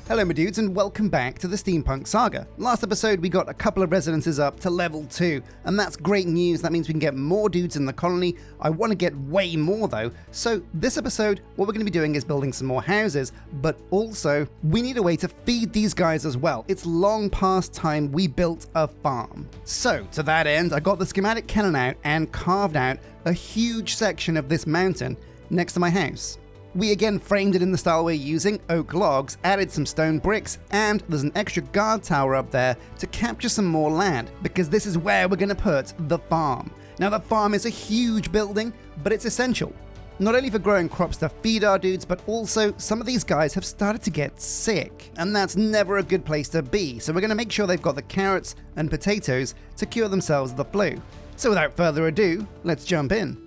Hello my dudes and welcome back to the Steampunk Saga. Last episode we got a couple of residences up to level 2, and that's great news. That means we can get more dudes in the colony. I want to get way more though, so this episode what we're going to be doing is building some more houses, but also we need a way to feed these guys as well. It's long past time we built a farm. So to that end I got the schematic cannon out and carved out a huge section of this mountain next to my house. We again framed it in the style we're using, oak logs, added some stone bricks, and there's an extra guard tower up there to capture some more land, because this is where we're going to put the farm. Now the farm is a huge building, but it's essential. Not only for growing crops to feed our dudes, but also some of these guys have started to get sick, and that's never a good place to be, so we're going to make sure they've got the carrots and potatoes to cure themselves of the flu. So without further ado, let's jump in.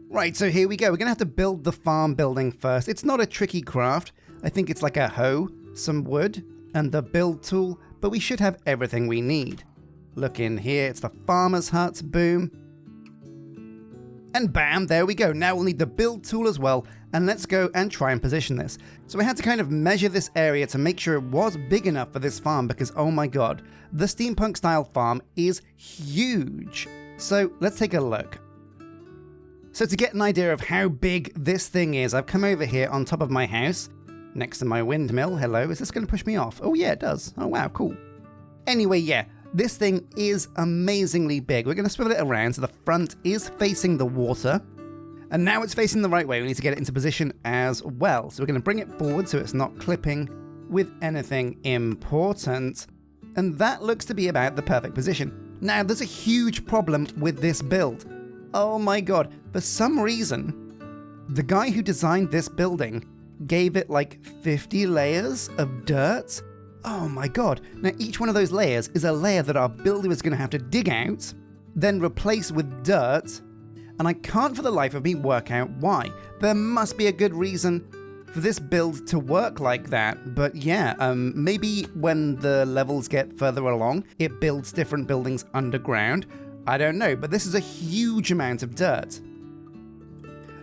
Right, so here we go. We're going to have to build the farm building first. It's not a tricky craft. I think it's like a hoe, some wood, and the build tool, but we should have everything we need. Look in here, it's the farmer's hut, boom. And bam, there we go. Now we'll need the build tool as well, and let's go and try and position this. So I had to kind of measure this area to make sure it was big enough for this farm, because oh my god, the steampunk style farm is huge. So let's take a look. So to get an idea of how big this thing is, I've come over here on top of my house, next to my windmill. Hello, is this going to push me off? Oh yeah, it does. Oh wow, cool. Anyway, yeah, this thing is amazingly big. We're going to swivel it around so the front is facing the water. And now it's facing the right way. We need to get it into position as well. So we're going to bring it forward so it's not clipping with anything important. And that looks to be about the perfect position. Now, there's a huge problem with this build. Oh my god, for some reason, the guy who designed this building gave it like 50 layers of dirt. Oh my god. Now each one of those layers is a layer that our builder is going to have to dig out, then replace with dirt, and I can't for the life of me work out why. There must be a good reason for this build to work like that, but yeah, maybe when the levels get further along, it builds different buildings underground. I don't know, but this is a huge amount of dirt.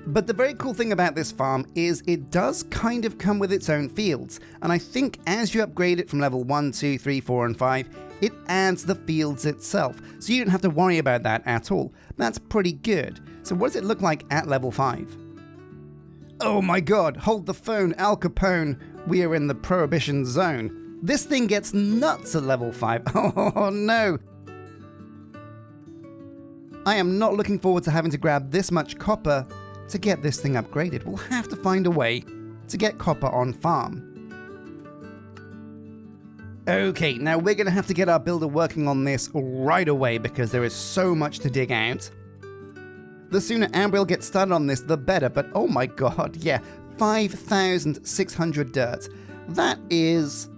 But the very cool thing about this farm is it does kind of come with its own fields, and I think as you upgrade it from level 1, 2, 3, 4, and 5, it adds the fields itself, so you don't have to worry about that at all. That's pretty good. So what does it look like at level 5? Oh my god, hold the phone, Al Capone, we are in the prohibition zone. This thing gets nuts at level 5. Oh no! I am not looking forward to having to grab this much copper to get this thing upgraded. We'll have to find a way to get copper on farm. Okay, now we're going to have to get our builder working on this right away because there is so much to dig out. The sooner Ambriel gets started on this, the better, but oh my god, yeah, 5,600 dirt. That's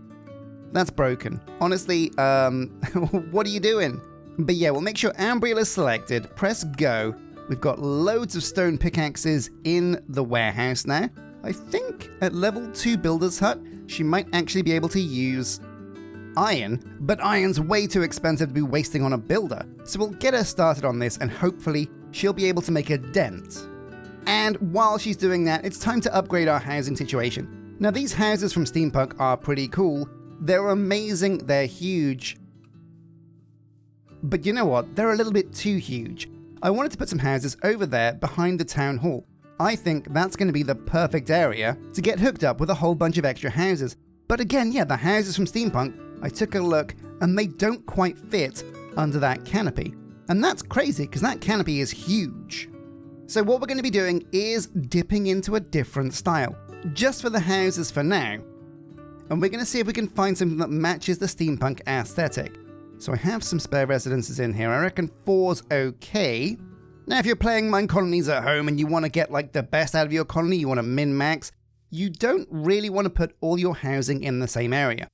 broken. Honestly, what are you doing? But yeah, we'll make sure Ambriel is selected, press go. We've got loads of stone pickaxes in the warehouse now. I think at level 2 builder's hut, she might actually be able to use iron, but iron's way too expensive to be wasting on a builder. So we'll get her started on this and hopefully she'll be able to make a dent. And while she's doing that, it's time to upgrade our housing situation. Now these houses from Steampunk are pretty cool. They're amazing, they're huge. But you know what? They're a little bit too huge. I wanted to put some houses over there behind the town hall. I think that's going to be the perfect area to get hooked up with a whole bunch of extra houses. But again, yeah, the houses from Steampunk, I took a look and they don't quite fit under that canopy. And that's crazy because that canopy is huge. So what we're going to be doing is dipping into a different style, just for the houses for now. And we're going to see if we can find something that matches the steampunk aesthetic. So I have some spare residences in here. I reckon 4's okay. Now if you're playing Minecolonies at home and you want to get like the best out of your colony, you want to min-max, you don't really want to put all your housing in the same area.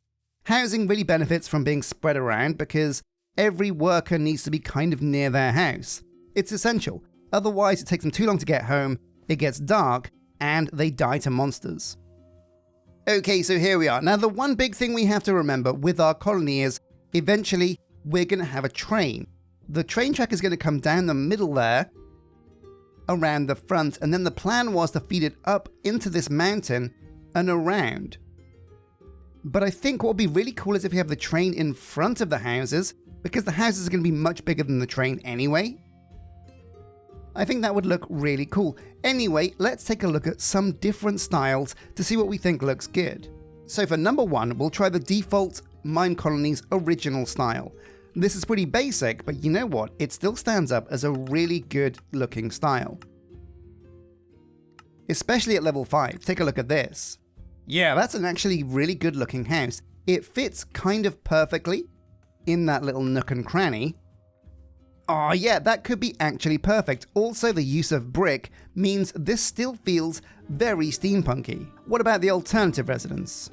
Housing really benefits from being spread around because every worker needs to be kind of near their house. It's essential. Otherwise it takes them too long to get home, it gets dark, and they die to monsters. Okay, so here we are. Now the one big thing we have to remember with our colony is eventually, we're going to have a train. The train track is going to come down the middle there, around the front, and then the plan was to feed it up into this mountain and around. But I think what would be really cool is if we have the train in front of the houses, because the houses are going to be much bigger than the train anyway. I think that would look really cool. Anyway, let's take a look at some different styles to see what we think looks good. So for number 1, we'll try the default Minecolonies original style. This is pretty basic, but you know what? It still stands up as a really good looking style. Especially at level 5. Take a look at this. Yeah, that's an actually really good looking house. It fits kind of perfectly in that little nook and cranny. Oh yeah, that could be actually perfect. Also, the use of brick means this still feels very steampunky. What about the alternative residence?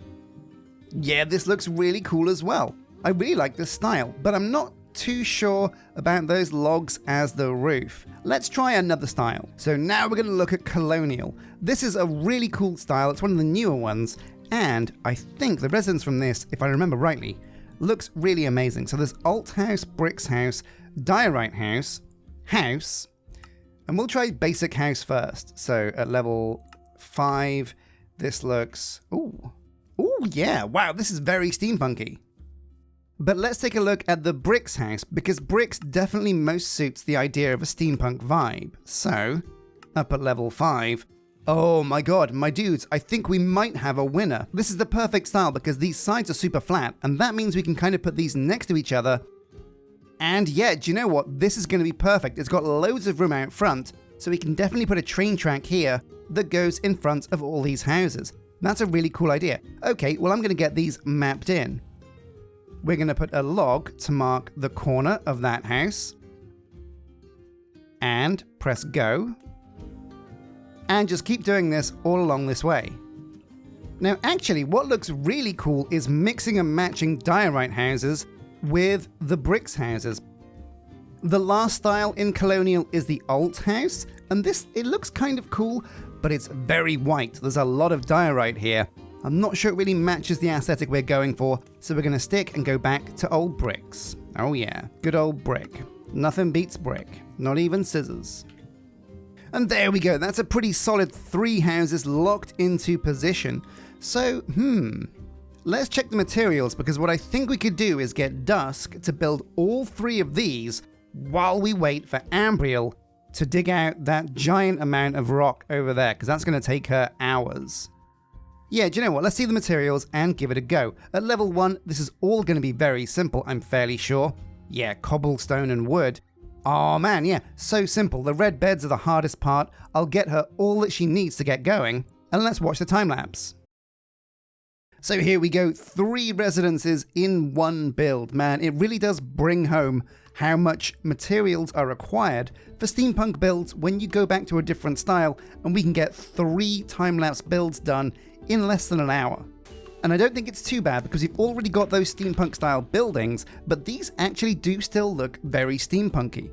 Yeah, this looks really cool as well. I really like this style, but I'm not too sure about those logs as the roof. Let's try another style. So now we're going to look at colonial. This is a really cool style. It's one of the newer ones, and I think the residence from this, if I remember rightly, looks really amazing. So there's alt house, bricks house, diorite house, house, and we'll try basic house first. So at level 5, this looks, ooh, yeah, wow, this is very steampunky. But let's take a look at the bricks house, because bricks definitely most suits the idea of a steampunk vibe. So, up at level 5, oh my god, my dudes, I think we might have a winner. This is the perfect style because these sides are super flat, and that means we can kind of put these next to each other. And yeah, do you know what? This is going to be perfect. It's got loads of room out front, so we can definitely put a train track here that goes in front of all these houses. That's a really cool idea. Okay, well I'm going to get these mapped in. We're going to put a log to mark the corner of that house. And press go. And just keep doing this all along this way. Now actually, what looks really cool is mixing and matching diorite houses with the bricks houses. The last style in colonial is the alt house, and this, it looks kind of cool, but it's very white. There's a lot of diorite here. I'm not sure it really matches the aesthetic we're going for, so we're going to stick and go back to old bricks. Oh yeah, good old brick. Nothing beats brick, not even scissors. And there we go, that's a pretty solid 3 houses locked into position. So, let's check the materials, because what I think we could do is get Dusk to build all 3 of these while we wait for Ambriel to dig out that giant amount of rock over there, because that's going to take her hours. Yeah, do you know what? Let's see the materials and give it a go. At level 1, this is all going to be very simple, I'm fairly sure. Yeah, cobblestone and wood. Oh man, yeah, so simple. The red beds are the hardest part. I'll get her all that she needs to get going, and let's watch the time lapse. So here we go, 3 residences in one build. Man, it really does bring home how much materials are required for steampunk builds when you go back to a different style, and we can get 3 time-lapse builds done in less than an hour. And I don't think it's too bad because we've already got those steampunk style buildings, but these actually do still look very steampunky.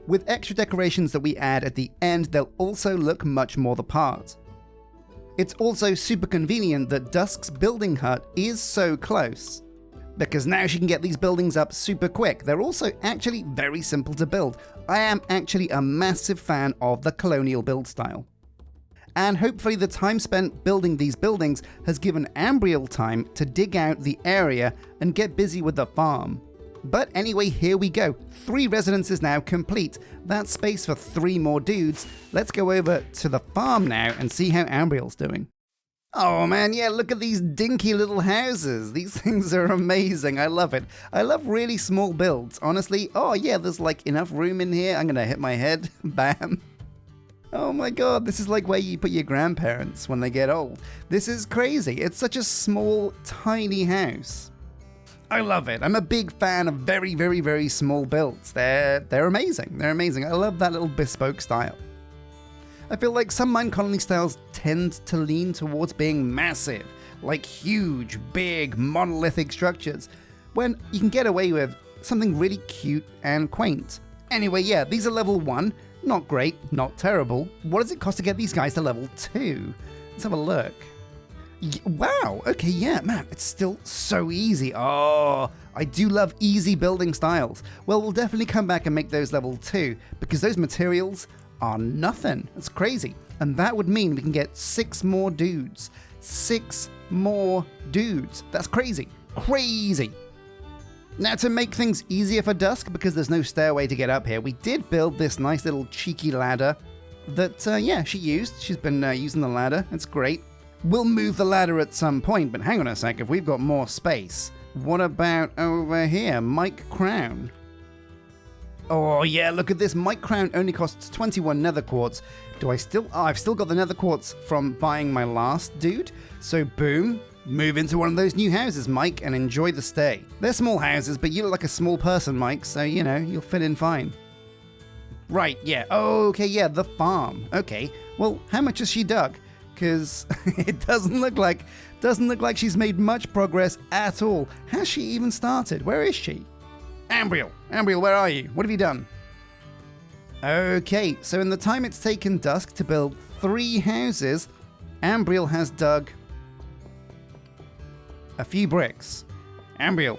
With extra decorations that we add at the end, they'll also look much more the part. It's also super convenient that Dusk's building hut is so close, because now she can get these buildings up super quick. They're also actually very simple to build. I am actually a massive fan of the colonial build style. And hopefully the time spent building these buildings has given Ambriel time to dig out the area and get busy with the farm. But anyway, here we go. 3 residences now complete. That's space for 3 more dudes. Let's go over to the farm now and see how Ambriel's doing. Oh man, yeah, look at these dinky little houses. These things are amazing. I love it. I love really small builds, honestly. Oh yeah, there's like enough room in here. I'm gonna hit my head. Bam. Oh my god, this is like where you put your grandparents when they get old. This is crazy. It's such a small, tiny house. I love it. I'm a big fan of very, very, very small builds. They're amazing. They're amazing. I love that little bespoke style. I feel like some Minecolony styles tend to lean towards being massive, like huge, big, monolithic structures, when you can get away with something really cute and quaint. Anyway, yeah, these are level 1. Not great, not terrible. What does it cost to get these guys to level 2? Let's have a look. Wow, okay, yeah, man, it's still so easy. Oh, I do love easy building styles. Well, we'll definitely come back and make those level 2, because those materials are nothing. That's crazy. And that would mean we can get 6 more dudes 6 more dudes. That's crazy. Crazy. Now, to make things easier for Dusk, because there's no stairway to get up here, we did build this nice little cheeky ladder that, yeah, she used. She's been using the ladder. It's great. We'll move the ladder at some point, but hang on a sec. If we've got more space, what about over here? Mike Crown. Oh, yeah, look at this. Mike Crown only costs 21 nether quartz. Do I still... Oh, I've still got the nether quartz from buying my last dude. So, boom. Move into one of those new houses, Mike, and enjoy the stay. They're small houses, but you look like a small person, Mike, so, you know, you'll fit in fine. Right, yeah. Oh, okay, yeah, the farm. Okay. Well, how much has she dug? Because it doesn't look like she's made much progress at all. Has she even started? Where is she? Ambriel, where are you? What have you done? Okay, so in the time it's taken Dusk to build 3 houses, Ambriel has dug a few bricks. Ambriel,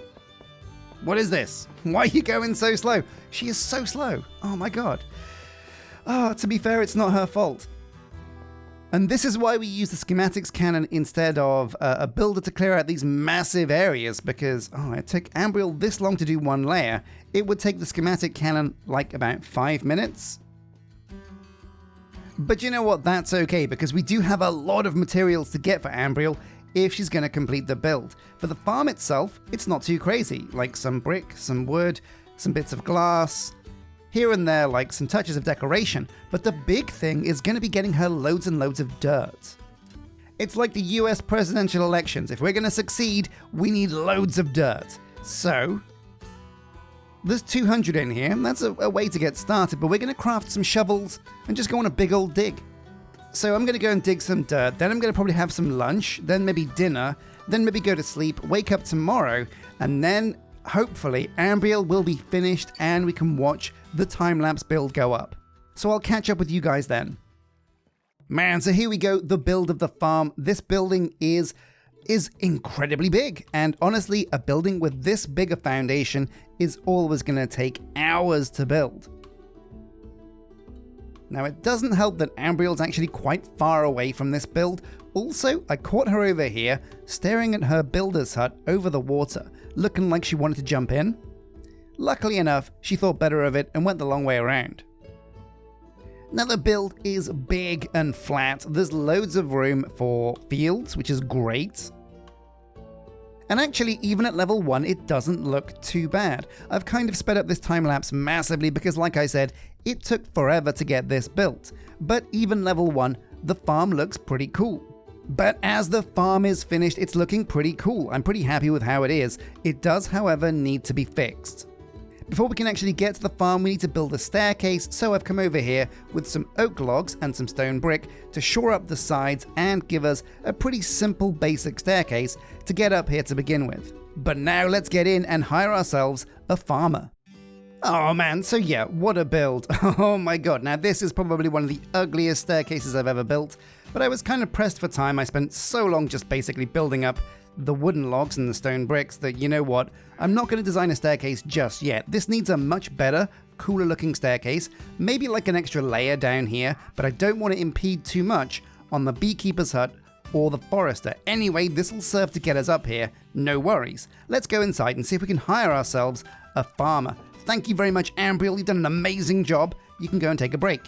what is this? Why are you going so slow? She is so slow. Oh my god. Oh, to be fair, it's not her fault. And this is why we use the schematics cannon instead of a builder to clear out these massive areas, because, oh, it took Ambriel this long to do one layer. It would take the schematic cannon like about 5 minutes. But you know what, that's okay, because we do have a lot of materials to get for Ambriel if she's going to complete the build. For the farm itself, it's not too crazy, like some brick, some wood, some bits of glass, here and there, like some touches of decoration, but the big thing is going to be getting her loads and loads of dirt. It's like the US presidential elections. If we're going to succeed, we need loads of dirt. So, there's 200 in here, and that's a way to get started, but we're going to craft some shovels and just go on a big old dig. So I'm going to go and dig some dirt, then I'm going to probably have some lunch, then maybe dinner, then maybe go to sleep, wake up tomorrow, and then hopefully Ambriel will be finished and we can watch the time-lapse build go up. So I'll catch up with you guys then. Man, so here we go, the build of the farm. This building is incredibly big, and honestly, a building with this big a foundation is always going to take hours to build. Now, it doesn't help that Ambriel's actually quite far away from this build. Also, I caught her over here, staring at her builder's hut over the water, looking like she wanted to jump in. Luckily enough, she thought better of it and went the long way around. Now, the build is big and flat. There's loads of room for fields, which is great. And actually, even at level 1, it doesn't look too bad. I've kind of sped up this time lapse massively because, like I said, it took forever to get this built. But even level 1, the farm looks pretty cool. But as the farm is finished, it's looking pretty cool. I'm pretty happy with how it is. It does, however, need to be fixed. Before we can actually get to the farm, we need to build a staircase, so I've come over here with some oak logs and some stone brick to shore up the sides and give us a pretty simple basic staircase to get up here to begin with. But now let's get in and hire ourselves a farmer. Oh man, so yeah, what a build. Oh my god, now this is probably one of the ugliest staircases I've ever built, but I was kind of pressed for time. I spent so long just basically building up the wooden logs and the stone bricks that, you know what, I'm not going to design a staircase just yet. This needs a much better, cooler looking staircase, maybe like an extra layer down here, but I don't want to impede too much on the beekeeper's hut or the forester. Anyway, this will serve to get us up here, no worries. Let's go inside and see if we can hire ourselves a farmer. Thank you very much, Ambriel, you've done an amazing job. You can go and take a break.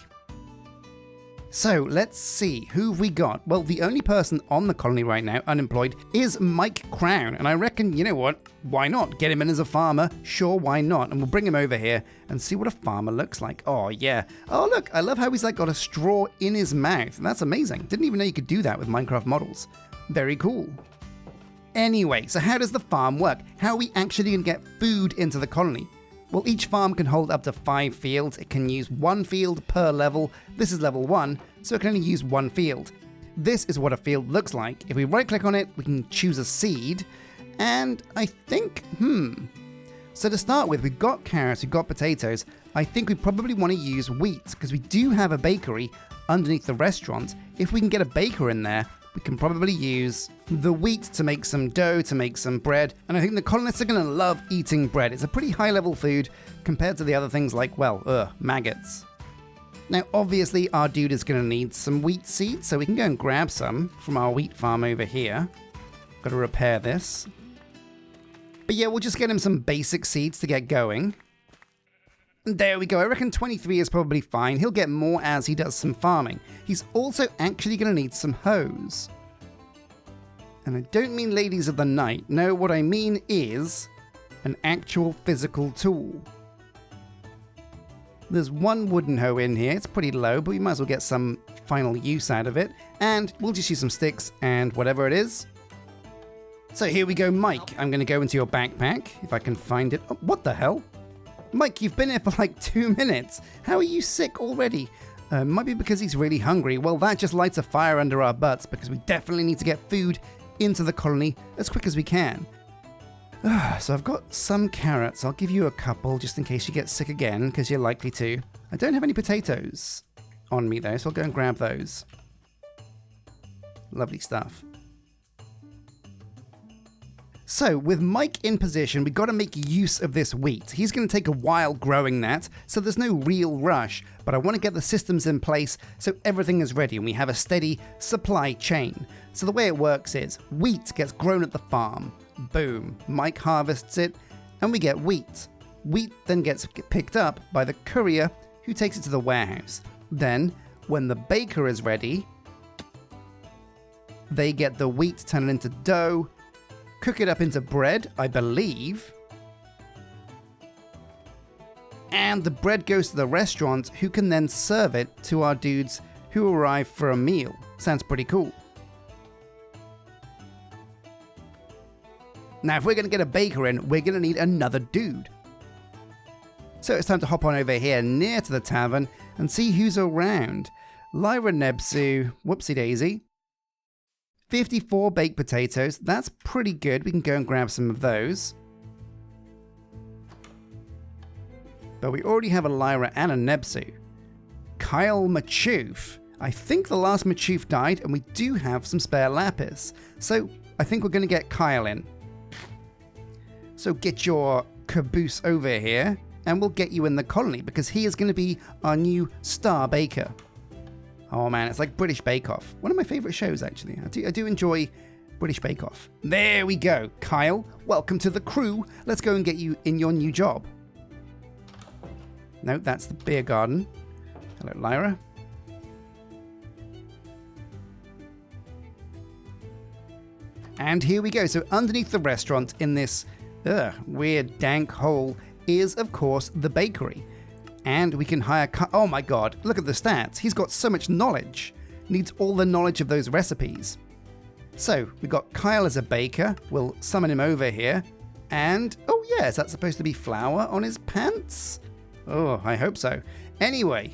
So, let's see, who've we got? Well, the only person on the colony right now, unemployed, is Mike Crown, and I reckon, you know what, why not? Get him in as a farmer, sure, why not? And we'll bring him over here and see what a farmer looks like. Oh, yeah. Oh, look, I love how he's like got a straw in his mouth. That's amazing. Didn't even know you could do that with Minecraft models. Very cool. Anyway, so how does the farm work? How are we actually going to get food into the colony? Well, each farm can hold up to 5 fields. It can use 1 field per level. This is level 1, so it can only use 1 field. This is what a field looks like. If we right click on it, we can choose a seed. And I think, So to start with, we've got carrots, we've got potatoes. I think we probably want to use wheat because we do have a bakery underneath the restaurant. If we can get a baker in there, we can probably use the wheat to make some dough, to make some bread, and I think the colonists are going to love eating bread. It's a pretty high-level food compared to the other things like, well, maggots. Now, obviously, our dude is going to need some wheat seeds, so we can go and grab some from our wheat farm over here. Got to repair this. But yeah, we'll just get him some basic seeds to get going. There we go. I reckon 23 is probably fine. He'll get more as he does some farming. He's also actually going to need some hoes. And I don't mean ladies of the night. No, what I mean is an actual physical tool. There's one wooden hoe in here. It's pretty low, but we might as well get some final use out of it. And we'll just use some sticks and whatever it is. So here we go, Mike. I'm going to go into your backpack, if I can find it. Oh, what the hell? Mike, you've been here for like 2 minutes. How are you sick already? Might be because he's really hungry. Well, that just lights a fire under our butts because we definitely need to get food into the colony as quick as we can. So I've got some carrots. I'll give you a couple just in case you get sick again, because you're likely to. I don't have any potatoes on me though, so I'll go and grab those. Lovely stuff. So, with Mike in position, we've got to make use of this wheat. He's going to take a while growing that, so there's no real rush, but I want to get the systems in place so everything is ready and we have a steady supply chain. So the way it works is, wheat gets grown at the farm. Boom. Mike harvests it, and we get wheat. Wheat then gets picked up by the courier, who takes it to the warehouse. Then, when the baker is ready, they get the wheat, turn it into dough, cook it up into bread, I believe. And the bread goes to the restaurant, who can then serve it to our dudes who arrive for a meal. Sounds pretty cool. Now, if we're going to get a baker in, we're going to need another dude. So it's time to hop on over here near to the tavern and see who's around. Lyra Nebsu, whoopsie daisy. 54 baked potatoes, that's pretty good. We can go and grab some of those. But we already have a Lyra and a Nebsu. Kyle Machoof. I think the last Machoof died, and we do have some spare lapis. So I think we're going to get Kyle in. So get your caboose over here, and we'll get you in the colony, because he is going to be our new star baker. Oh man, it's like British Bake Off. One of my favourite shows, actually. I do enjoy British Bake Off. There we go. Kyle, welcome to the crew. Let's go and get you in your new job. No, that's the beer garden. Hello, Lyra. And here we go. So underneath the restaurant in this weird dank hole is, of course, the bakery. And we can hire... Oh my god, look at the stats. He's got so much knowledge. Needs all the knowledge of those recipes. So, we've got Kyle as a baker. We'll summon him over here. And... oh yeah, is that supposed to be flour on his pants? Oh, I hope so. Anyway.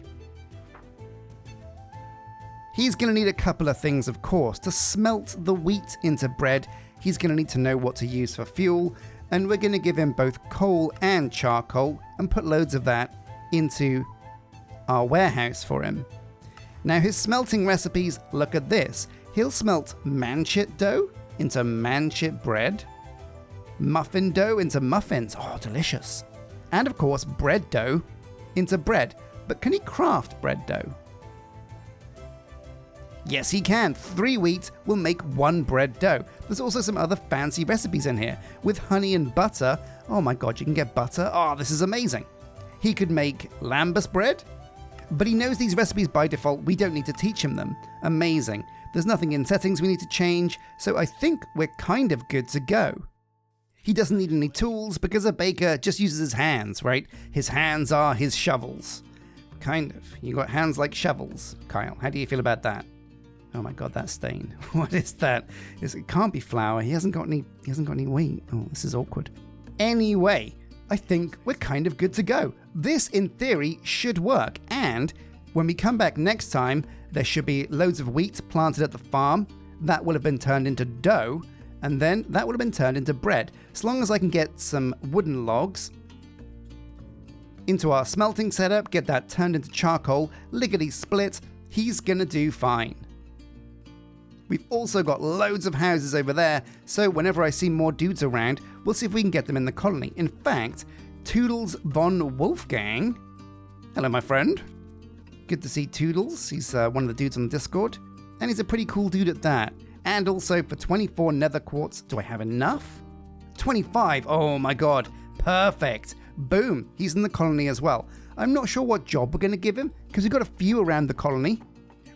He's going to need a couple of things, of course. To smelt the wheat into bread, he's going to need to know what to use for fuel. And we're going to give him both coal and charcoal and put loads of that into our warehouse for him. Now his smelting recipes, look at this. He'll smelt manchit dough into manchit bread, muffin dough into muffins, oh delicious, and of course bread dough into bread. But can he craft bread dough? Yes he can. 3 wheat will make 1 bread dough. There's also some other fancy recipes in here with honey and butter. Oh my god, you can get butter. Oh, this is amazing. He could make lambus bread, but he knows these recipes by default. We don't need to teach him them. Amazing. There's nothing in settings we need to change, so I think we're kind of good to go. He doesn't need any tools because a baker just uses his hands, right? His hands are his shovels. Kind of. You got hands like shovels, Kyle. How do you feel about that? Oh my god, that stain. What is that? It can't be flour. He hasn't got any wheat. Oh, this is awkward. Anyway, I think we're kind of good to go. This, in theory, should work, and when we come back next time, there should be loads of wheat planted at the farm. That will have been turned into dough, and then that would have been turned into bread. As long as I can get some wooden logs into our smelting setup, get that turned into charcoal, lickety split, he's gonna do fine. We've also got loads of houses over there, so whenever I see more dudes around, we'll see if we can get them in the colony. In fact, Toodles von Wolfgang, hello my friend, Good to see Toodles. He's one of the dudes on the Discord. And he's a pretty cool dude at that. And also for 24 nether quartz, do I have enough? 25, oh my god, perfect. Boom, he's in the colony as well. I'm not sure what job we're going to give him, because we've got a few around the colony.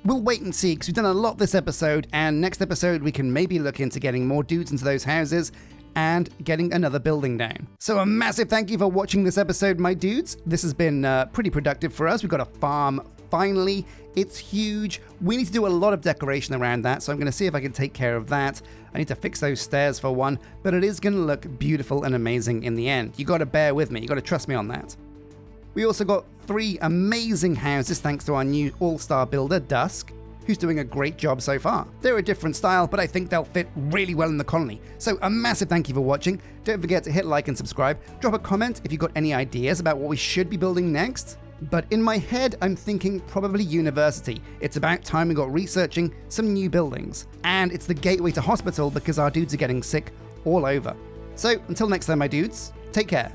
We'll wait and see, because we've done a lot this episode, and next episode we can maybe look into getting more dudes into those houses, and getting another building down. So a massive thank you for watching this episode, my dudes. This has been pretty productive for us. We've got a farm, finally. It's huge. We need to do a lot of decoration around that, so I'm going to see if I can take care of that. I need to fix those stairs for one, but it is going to look beautiful and amazing in the end. You got to bear with me. You got to trust me on that. We also got 3 amazing houses thanks to our new all-star builder, Dusk, who's doing a great job so far. They're a different style, but I think they'll fit really well in the colony. So a massive thank you for watching. Don't forget to hit like and subscribe. Drop a comment if you've got any ideas about what we should be building next. But in my head, I'm thinking probably university. It's about time we got researching some new buildings. And it's the gateway to hospital because our dudes are getting sick all over. So until next time, my dudes, take care.